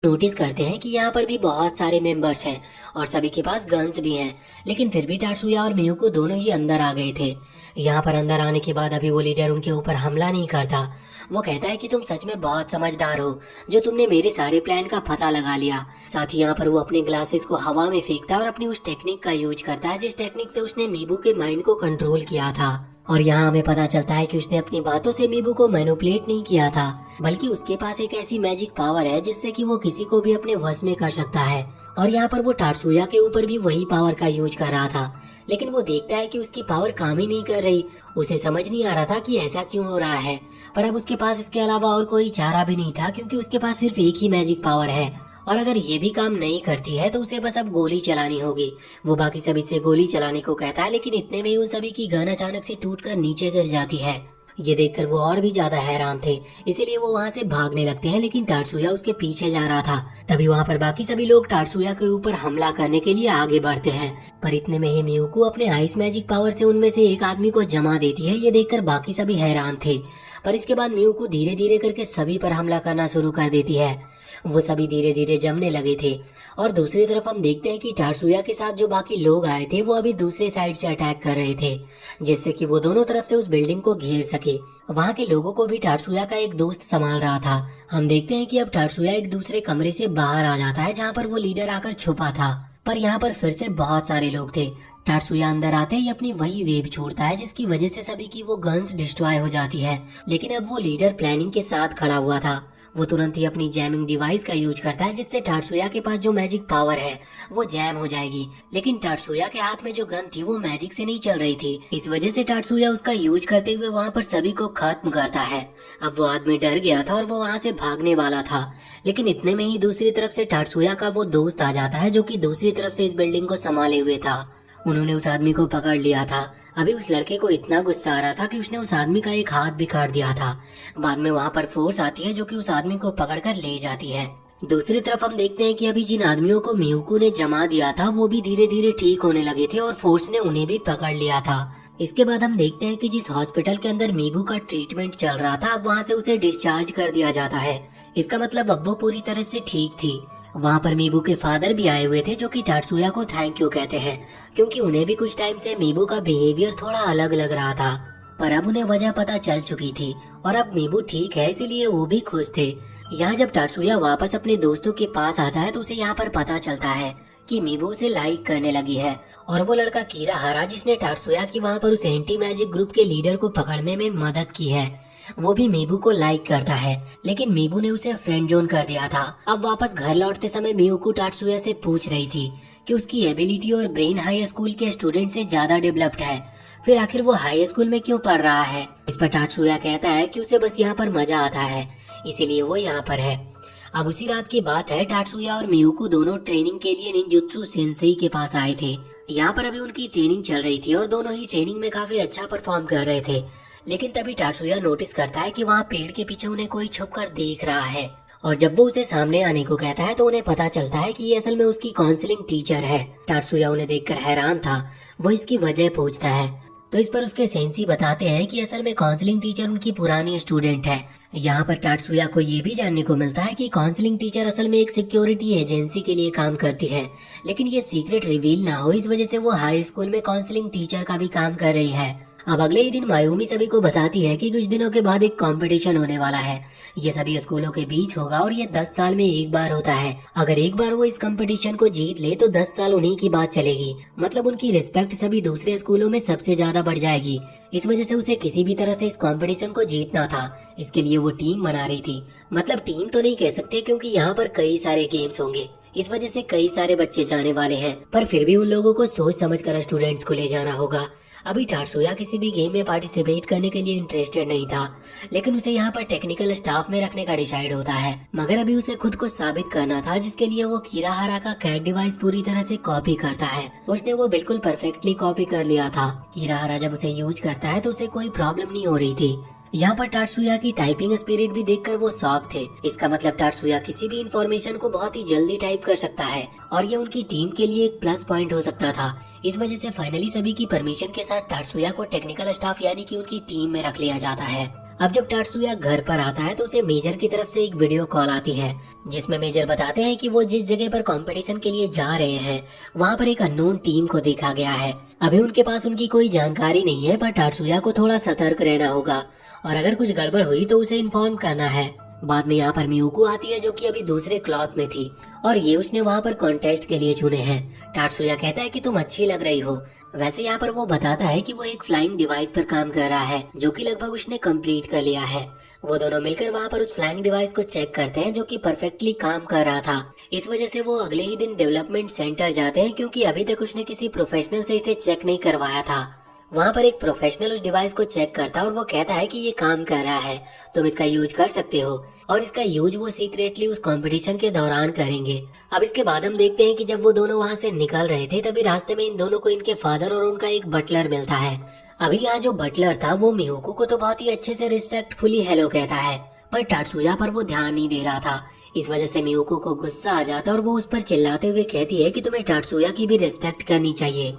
Notice करते हैं कि यहाँ पर भी बहुत सारे मेंबर्स हैं और सभी के पास गन्स भी हैं। लेकिन फिर भी टाटसुया और मियुको दोनों ही अंदर आ गए थे। यहाँ पर अंदर आने के बाद अभी वो लीडर उनके ऊपर हमला नहीं करता। वो कहता है कि तुम सच में बहुत समझदार हो जो तुमने मेरे सारे प्लान का पता लगा लिया। साथ ही यहाँ पर वो अपने ग्लासेस को हवा में फेंकता है और अपनी उस टेक्निक का यूज करता है जिस टेक्निक से उसने मीबू के माइंड को कंट्रोल किया था। और यहाँ हमें पता चलता है कि उसने अपनी बातों से मीबू को मैनिपुलेट नहीं किया था, बल्कि उसके पास एक ऐसी मैजिक पावर है जिससे कि वो किसी को भी अपने वश में कर सकता है। और यहाँ पर वो टाटसुया के ऊपर भी वही पावर का यूज कर रहा था, लेकिन वो देखता है कि उसकी पावर काम ही नहीं कर रही। उसे समझ नहीं आ रहा था कि ऐसा क्यों हो रहा है, पर अब उसके पास इसके अलावा और कोई चारा भी नहीं था, क्योंकि उसके पास सिर्फ एक ही मैजिक पावर है। और अगर ये भी काम नहीं करती है तो उसे बस अब गोली चलानी होगी। वो बाकी सभी से गोली चलाने को कहता है, लेकिन इतने में ही उन सभी की गन अचानक से टूटकर नीचे गिर जाती है। ये देखकर वो और भी ज्यादा हैरान थे, इसीलिए वो वहाँ से भागने लगते हैं, लेकिन टाटसुया उसके पीछे जा रहा था। तभी वहाँ पर बाकी सभी लोग टाटसुया के ऊपर हमला करने के लिए आगे बढ़ते हैं, पर इतने में ही मियुको अपने आइस मैजिक पावर से उनमें से एक आदमी को जमा देती है। ये देखकर बाकी सभी हैरान थे, पर इसके बाद मियुको धीरे धीरे करके सभी पर हमला करना शुरू कर देती है। वो सभी धीरे धीरे जमने लगे थे। और दूसरी तरफ हम देखते हैं कि टाटसुया के साथ जो बाकी लोग आए थे वो अभी दूसरे साइड से अटैक कर रहे थे, जिससे कि वो दोनों तरफ से उस बिल्डिंग को घेर सके। वहाँ के लोगों को भी टाटसुया का एक दोस्त संभाल रहा था। हम देखते हैं कि अब टाटसुया एक दूसरे कमरे से बाहर आ जाता है जहाँ पर वो लीडर आकर छुपा था, पर यहाँ पर फिर से बहुत सारे लोग थे। टाटसुया अंदर आते ही अपनी वही वेव छोड़ता है जिसकी वजह से सभी की वो गन्स डिस्ट्रॉय हो जाती है। लेकिन अब वो लीडर प्लानिंग के साथ खड़ा हुआ था। वो तुरंत ही अपनी जैमिंग डिवाइस का यूज करता है, जिससे टाटसुया के पास जो मैजिक पावर है वो जैम हो जाएगी। लेकिन टाटसुया के हाथ में जो गन थी वो मैजिक से नहीं चल रही थी, इस वजह से टाटसुया उसका यूज करते हुए वहाँ पर सभी को खत्म करता है। अब वो आदमी डर गया था और वो वहाँ से भागने वाला था, लेकिन इतने में ही दूसरी तरफ से टाटसुया का वो दोस्त आ जाता है जो कि दूसरी तरफ से इस बिल्डिंग को संभाले हुए था। उन्होंने उस आदमी को पकड़ लिया था। अभी उस लड़के को इतना गुस्सा आ रहा था कि उसने उस आदमी का एक हाथ भी काट दिया था। बाद में वहाँ पर फोर्स आती है जो कि उस आदमी को पकड़कर ले जाती है। दूसरी तरफ हम देखते हैं कि अभी जिन आदमियों को मियुको ने जमा दिया था वो भी धीरे धीरे ठीक होने लगे थे और फोर्स ने उन्हें भी पकड़ लिया था। इसके बाद हम देखते हैं कि जिस हॉस्पिटल के अंदर मीबू का ट्रीटमेंट चल रहा था अब वहाँ से उसे डिस्चार्ज कर दिया जाता है। इसका मतलब अब वो पूरी तरह से ठीक थी। वहाँ पर मीबू के फादर भी आए हुए थे जो कि टाटसुया को थैंक यू कहते हैं, क्योंकि उन्हें भी कुछ टाइम से मीबू का बिहेवियर थोड़ा अलग लग रहा था। पर अब उन्हें वजह पता चल चुकी थी और अब मीबू ठीक है, इसीलिए वो भी खुश थे। यहाँ जब टाटसुया वापस अपने दोस्तों के पास आता है तो उसे यहाँ पर पता चलता है कि मीबू उसे लाइक करने लगी है। और वो लड़का कीराहारा जिसने टाटसुया की वहाँ पर उस एंटी मैजिक ग्रुप के लीडर को पकड़ने में मदद की है, वो भी मीबू को लाइक करता है, लेकिन मीबू ने उसे फ्रेंड जोन कर दिया था। अब वापस घर लौटते समय मियुको टाटसुया से पूछ रही थी कि उसकी एबिलिटी और ब्रेन हाई स्कूल के स्टूडेंट से ज्यादा डेवलप्ड है, फिर आखिर वो हाई स्कूल में क्यों पढ़ रहा है। इस पर टाटसुया कहता है कि उसे बस यहाँ पर मजा आता है, इसीलिए वो यहाँ पर है। अब उसी रात की बात है, टाटसुया और मियुको दोनों ट्रेनिंग के लिए निंजुत्सु सेंसेई के पास आए थे। यहाँ पर अभी उनकी ट्रेनिंग चल रही थी और दोनों ही ट्रेनिंग में काफी अच्छा परफॉर्म कर रहे थे। लेकिन तभी टाटसुया नोटिस करता है कि वहाँ पेड़ के पीछे उन्हें कोई छुपकर देख रहा है, और जब वो उसे सामने आने को कहता है तो उन्हें पता चलता है कि ये असल में उसकी काउंसलिंग टीचर है। टाटसुया उन्हें देखकर हैरान था। वो इसकी वजह पूछता है तो इस पर उसके सेंसी बताते हैं कि असल में काउंसलिंग टीचर उनकी पुरानी स्टूडेंट है। यहाँ पर टाटसुया को ये भी जानने को मिलता है कि काउंसलिंग टीचर असल में एक सिक्योरिटी एजेंसी के लिए काम करती है, लेकिन ये सीक्रेट रिवील ना हो इस वजह से वो हाई स्कूल में काउंसलिंग टीचर का भी काम कर रही है। अब अगले ही दिन मायूमी सभी को बताती है कि कुछ दिनों के बाद एक कंपटीशन होने वाला है। ये सभी स्कूलों के बीच होगा और ये 10 साल में एक बार होता है। अगर एक बार वो इस कंपटीशन को जीत ले तो 10 साल उन्हीं की बात चलेगी, मतलब उनकी रिस्पेक्ट सभी दूसरे स्कूलों में सबसे ज्यादा बढ़ जाएगी। इस वजह से उसे किसी भी तरह से इस कंपटीशन को जीतना था। इसके लिए वो टीम बना रही थी, मतलब टीम तो नहीं कह सकते क्योंकि यहाँ पर कई सारे गेम्स होंगे, इस वजह से कई सारे बच्चे जाने वाले हैं, पर फिर भी उन लोगों को सोच समझ कर स्टूडेंट्स को ले जाना होगा। अभी टाटसुया किसी भी गेम में पार्टिसिपेट करने के लिए इंटरेस्टेड नहीं था, लेकिन उसे यहाँ पर टेक्निकल स्टाफ में रखने का डिसाइड होता है। मगर अभी उसे खुद को साबित करना था, जिसके लिए वो कीराहारा का कैट डिवाइस पूरी तरह से कॉपी करता है। उसने वो बिल्कुल परफेक्टली कॉपी कर लिया था। कीराहारा जब उसे यूज करता है तो उसे कोई प्रॉब्लम नहीं हो रही थी। यहाँ पर टाटसुया की टाइपिंग स्पिरिट भी देखकर वो शॉक थे। इसका मतलब टाटसुया किसी भी इंफॉर्मेशन को बहुत ही जल्दी टाइप कर सकता है और ये उनकी टीम के लिए एक प्लस पॉइंट हो सकता था। इस वजह से फाइनली सभी की परमिशन के साथ टाटसुया को टेक्निकल स्टाफ यानी कि उनकी टीम में रख लिया जाता है। अब जब टाटसुया घर पर आता है तो उसे मेजर की तरफ से एक वीडियो कॉल आती है, जिसमें मेजर बताते हैं कि वो जिस जगह पर कंपटीशन के लिए जा रहे हैं वहाँ पर एक अननोन टीम को देखा गया है। अभी उनके पास उनकी कोई जानकारी नहीं है, पर टाटसुया को थोड़ा सतर्क रहना होगा और अगर कुछ गड़बड़ हुई तो उसे इन्फॉर्म करना है। बाद में यहाँ पर मियुको आती है, जो कि अभी दूसरे क्लॉथ में थी और ये उसने वहाँ पर कॉन्टेस्ट के लिए चुने हैं। टाटसुया कहता है कि तुम अच्छी लग रही हो। वैसे यहाँ पर वो बताता है कि वो एक फ्लाइंग डिवाइस पर काम कर रहा है, जो कि लगभग उसने कंप्लीट कर लिया है। वो दोनों मिलकर वहाँ पर उस फ्लाइंग डिवाइस को चेक करते हैं, जो कि परफेक्टली काम कर रहा था। इस वजह से वो अगले ही दिन डेवलपमेंट सेंटर जाते हैं, क्योंकि अभी तक उसने किसी प्रोफेशनल से इसे चेक नहीं करवाया था। वहाँ पर एक प्रोफेशनल उस डिवाइस को चेक करता है और वो कहता है कि ये काम कर रहा है, तुम इसका यूज कर सकते हो। और इसका यूज वो सीक्रेटली उस कंपटीशन के दौरान करेंगे। अब इसके बाद हम देखते हैं कि जब वो दोनों वहाँ से निकल रहे थे तभी रास्ते में इन दोनों को इनके फादर और उनका एक बटलर मिलता है। अभी यहाँ जो बटलर था वो मियुको को तो बहुत ही अच्छे से रिस्पेक्टफुली हेलो कहता है, पर टाटसुया पर वो ध्यान नहीं दे रहा था। इस वजह से मियुको को गुस्सा आ जाता है और वो उस पर चिल्लाते हुए कहती है कि तुम्हें टाटसुया की भी रिस्पेक्ट करनी चाहिए।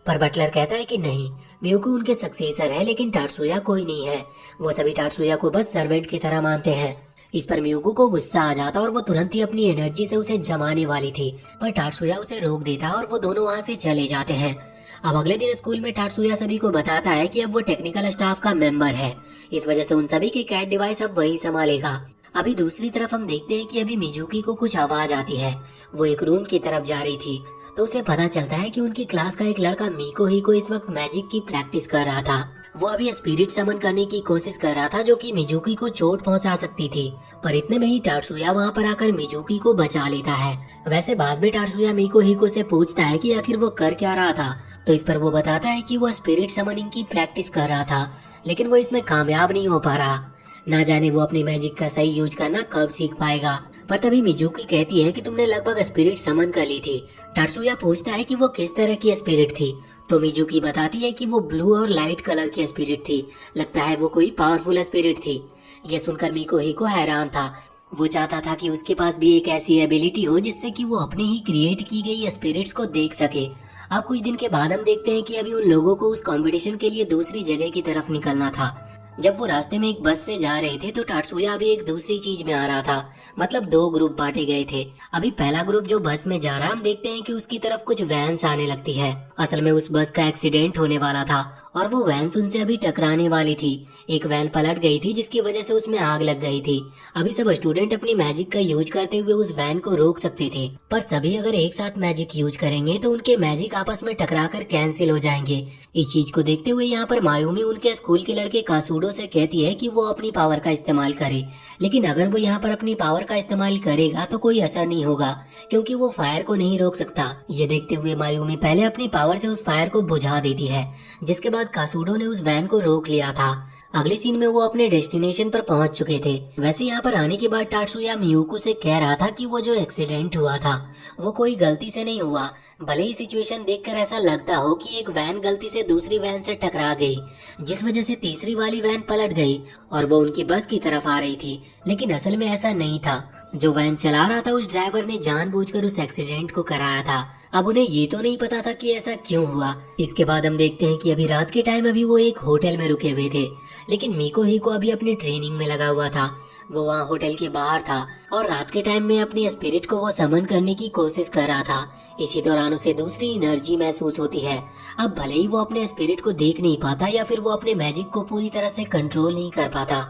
पर बटलर कहता है कि नहीं, मियुको उनके सक्सेसर है, लेकिन टाटसुया कोई नहीं है। वो सभी टाटसुया को बस सर्वेंट की तरह मानते हैं। इस पर मियुको को गुस्सा आ जाता और वो तुरंत ही अपनी एनर्जी से उसे जमाने वाली थी, पर टाटसुया उसे रोक देता और वो दोनों वहाँ से चले जाते हैं। अब अगले दिन स्कूल में टाटसुया सभी को बताता है कि अब वो टेक्निकल स्टाफ का मेंबर है। इस वजह से उन सभी के कैट डिवाइस अब वही संभालेगा। अभी दूसरी तरफ हम देखते हैं कि अभी मिजुकी को कुछ आवाज आती है। वो एक रूम की तरफ जा रही थी तो उसे पता चलता है कि उनकी क्लास का एक लड़का मीको ही को इस वक्त मैजिक की प्रैक्टिस कर रहा था। वो अभी स्पिरिट समन करने की कोशिश कर रहा था, जो कि मिजुकी को चोट पहुंचा सकती थी। पर इतने में ही टाटसुया वहां पर आकर मिजुकी को बचा लेता है। वैसे बाद में टाटसुया मीको हिको से पूछता है कि आखिर वो कर क्या रहा था, तो इस पर वो बताता है कि वो स्पिरिट समनिंग की प्रैक्टिस कर रहा था, लेकिन वो इसमें कामयाब नहीं हो पा रहा। ना जाने वो अपनी मैजिक का सही यूज करना कब सीख पाएगा। पर तभी मिजुकी कहती है कि तुमने लगभग स्पिरिट समन कर ली थी। टाटसुया पूछता है कि वो किस तरह की स्पिरिट थी, तो मिजुकी बताती है कि वो ब्लू और लाइट कलर की स्पिरिट थी। लगता है वो कोई पावरफुल स्पिरिट थी। ये सुनकर मीको ही को हैरान था। वो चाहता था कि उसके पास भी एक ऐसी एबिलिटी हो जिससे कि वो अपने ही क्रिएट की गई स्पिरिट्स को देख सके। अब कुछ दिन के बाद हम देखते हैं कि अभी उन लोगों को उस कंपटीशन के लिए दूसरी जगह की तरफ निकलना था। जब वो रास्ते में एक बस से जा रहे थे तो टाटसुया अभी एक दूसरी चीज में आ रहा था। मतलब दो ग्रुप बांटे गए थे। अभी पहला ग्रुप जो बस में जा रहा, हम देखते हैं कि उसकी तरफ कुछ वैन्स आने लगती है। असल में उस बस का एक्सीडेंट होने वाला था और वो वैन्स उनसे अभी टकराने वाली थी। एक वैन पलट गई थी जिसकी वजह से उसमें आग लग गई थी। अभी सब स्टूडेंट अपनी मैजिक का यूज करते हुए उस वैन को रोक सकते थे, पर सभी अगर एक साथ मैजिक यूज करेंगे तो उनके मैजिक आपस में टकराकर कैंसिल हो जाएंगे। इस चीज को देखते हुए यहाँ पर मायूमी उनके स्कूल के लड़के कासूडो से कहती है कि वो अपनी पावर का इस्तेमाल करे, लेकिन अगर वो यहाँ पर अपनी पावर का इस्तेमाल करेगा तो कोई असर नहीं होगा, क्योंकि वो फायर को नहीं रोक सकता। ये देखते हुए मायूमी पहले अपनी पावर से उस फायर को बुझा देती है, जिसके बाद कासूडो ने उस वैन को रोक लिया था। अगले सीन में वो अपने डेस्टिनेशन पर पहुंच चुके थे। वैसे यहाँ पर आने के बाद टाटसुया मियुको से कह रहा था कि वो जो एक्सीडेंट हुआ था वो कोई गलती से नहीं हुआ। भले ही सिचुएशन देखकर ऐसा लगता हो कि एक वैन गलती से दूसरी वैन से टकरा गई, जिस वजह से तीसरी वाली वैन पलट गई और वो उनकी बस की तरफ आ रही थी, लेकिन असल में ऐसा नहीं था। जो वैन चला रहा था उस ड्राइवर ने जानबूझकर उस एक्सीडेंट को कराया था। अब उन्हें ये तो नहीं पता था कि ऐसा क्यों हुआ। इसके बाद हम देखते हैं कि अभी रात के टाइम अभी वो एक होटल में रुके हुए थे, लेकिन मीको ही को अभी अपनी ट्रेनिंग में लगा हुआ था। वो वहाँ होटल के बाहर था और रात के टाइम में अपनी स्पिरिट को वो समन करने की कोशिश कर रहा था। इसी दौरान उसे दूसरी एनर्जी महसूस होती है। अब भले ही वो अपने स्पिरिट को देख नहीं पाता या फिर वो अपने मैजिक को पूरी तरह से कंट्रोल नहीं कर पाता,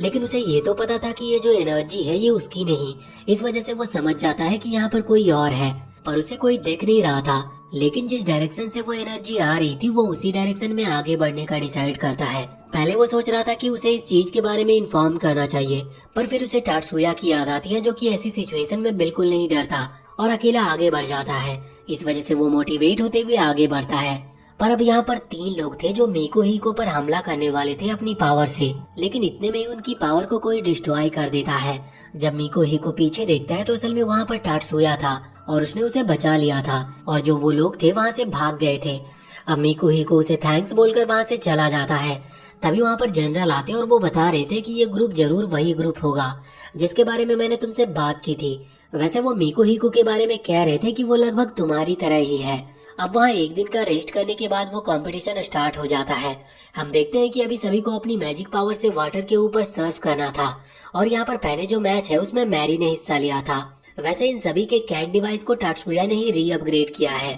लेकिन उसे ये तो पता था कि ये जो एनर्जी है ये उसकी नहीं। इस वजह से वो समझ जाता है कि यहाँ पर कोई और है, पर उसे कोई देख नहीं रहा था। लेकिन जिस डायरेक्शन से वो एनर्जी आ रही थी वो उसी डायरेक्शन में आगे बढ़ने का डिसाइड करता है। पहले वो सोच रहा था कि उसे इस चीज के बारे में इन्फॉर्म करना चाहिए, पर फिर उसे टाटसुया की याद आती है, जो कि ऐसी सिचुएशन में बिल्कुल नहीं डरता और अकेला आगे बढ़ जाता है। इस वजह से वो मोटिवेट होते हुए आगे बढ़ता है। पर अब यहाँ पर 3 लोग थे जो मीको हिको पर हमला करने वाले थे अपनी पावर से, लेकिन इतने में ही उनकी पावर को कोई डिस्ट्रॉय कर देता है। जब मीको हिको पीछे देखता है तो असल में वहाँ पर टाटसुया था और उसने उसे बचा लिया था और जो वो लोग थे वहाँ से भाग गए थे। अब मीको हिको उसे थैंक्स बोलकर वहाँ से चला जाता है। तभी वहाँ पर जनरल आते और वो बता रहे थे कि ये ग्रुप जरूर वही ग्रुप होगा जिसके बारे में मैंने तुमसे बात की थी। वैसे वो मीको हिको के बारे में कह रहे थे कि वो लगभग तुम्हारी तरह ही है। अब वहाँ एक दिन का रेस्ट करने के बाद वो कंपटीशन स्टार्ट हो जाता है। हम देखते हैं कि अभी सभी को अपनी मैजिक पावर से वाटर के ऊपर सर्फ करना था और यहाँ पर पहले जो मैच है उसमें मैरी ने हिस्सा लिया था। वैसे इन सभी के कैट डिवाइस को टाट्सुया ने ही री अपग्रेड किया है।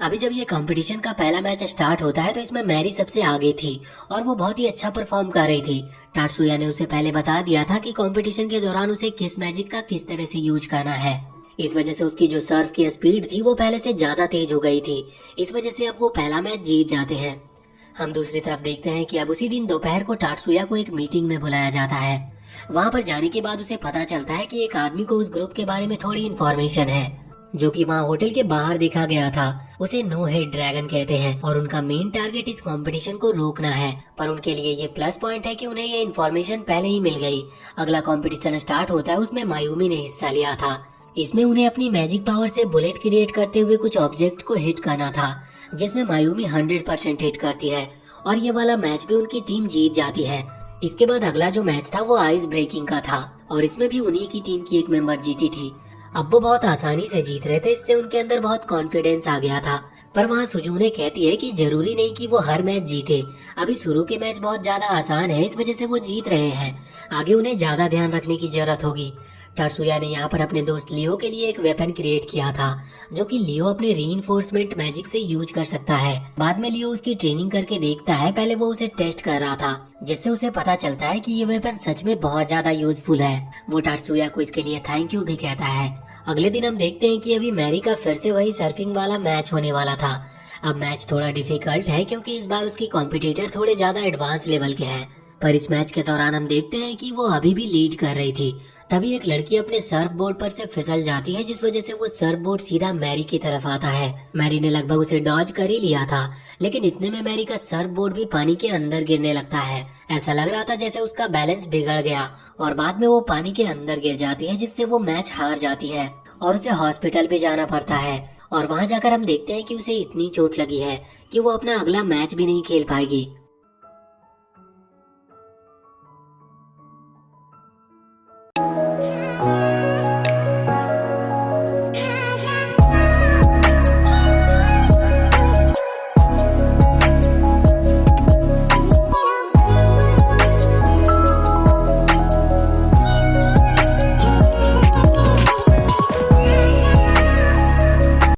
अभी जब ये कंपटीशन का पहला मैच स्टार्ट होता है तो इसमें मैरी सबसे आगे थी और वो बहुत ही अच्छा परफॉर्म कर रही थी। टाट्सुया ने उसे पहले बता दिया था कि कंपटीशन के दौरान उसे किस मैजिक का किस तरह से यूज करना है। इस वजह से उसकी जो सर्व की स्पीड थी वो पहले से ज्यादा तेज हो गई थी। इस वजह से अब वो पहला मैच जीत जाते हैं। हम दूसरी तरफ देखते हैं कि अब उसी दिन दोपहर को टाट्सुया को एक मीटिंग में बुलाया जाता है। वहाँ पर जाने के बाद उसे पता चलता है कि एक आदमी को उस ग्रुप के बारे में थोड़ी इन्फॉर्मेशन है जो कि वहाँ होटल के बाहर देखा गया था। उसे नो हेड ड्रैगन कहते हैं और उनका मेन टारगेट इस कंपटीशन को रोकना है। पर उनके लिए ये प्लस पॉइंट है कि उन्हें ये इन्फॉर्मेशन पहले ही मिल गई। अगला कंपटीशन स्टार्ट होता है, उसमें मायूमी ने हिस्सा लिया था। इसमें उन्हें अपनी मैजिक पावर से बुलेट क्रिएट करते हुए कुछ ऑब्जेक्ट को हिट करना था, जिसमें मायूमी 100% हिट करती है और ये वाला मैच भी उनकी टीम जीत जाती है। इसके बाद अगला जो मैच था वो आइस ब्रेकिंग का था और इसमें भी उन्हीं की टीम की एक मेंबर जीती थी। अब वो बहुत आसानी से जीत रहे थे, इससे उनके अंदर बहुत कॉन्फिडेंस आ गया था। पर वहाँ सुजुने कहती है कि जरूरी नहीं कि वो हर मैच जीते। अभी शुरू के मैच बहुत ज्यादा आसान है, इस वजह से वो जीत रहे हैं। आगे उन्हें ज्यादा ध्यान रखने की जरूरत होगी। टाट्सुया ने यहाँ पर अपने दोस्त लियो के लिए एक वेपन क्रिएट किया था जो कि लियो अपने रीइंफोर्समेंट मैजिक से यूज कर सकता है। बाद में लियो उसकी ट्रेनिंग करके देखता है। पहले वो उसे टेस्ट कर रहा था, जिससे उसे पता चलता है कि ये वेपन सच में बहुत ज्यादा यूजफुल है। वो टाट्सुया को इसके लिए थैंक यू भी कहता है। अगले दिन हम देखते हैं कि अभी मैरी का फिर से वही सर्फिंग वाला मैच होने वाला था। अब मैच थोड़ा डिफिकल्ट है क्योंकि इस बार उसकी कॉम्पिटिटर थोड़े ज्यादा एडवांस लेवल के हैं। पर इस मैच के दौरान हम देखते हैं कि वो अभी भी लीड कर रही थी। तभी एक लड़की अपने सर्फ बोर्ड पर से फिसल जाती है, जिस वजह से वो सर्फ बोर्ड सीधा मैरी की तरफ आता है। मैरी ने लगभग उसे डॉज कर ही लिया था, लेकिन इतने में मैरी का सर्फ बोर्ड भी पानी के अंदर गिरने लगता है। ऐसा लग रहा था जैसे उसका बैलेंस बिगड़ गया और बाद में वो पानी के अंदर गिर जाती है, जिससे वो मैच हार जाती है और उसे हॉस्पिटल भी जाना पड़ता है। और वहाँ जाकर हम देखते हैं कि उसे इतनी चोट लगी है कि वो अपना अगला मैच भी नहीं खेल पाएगी।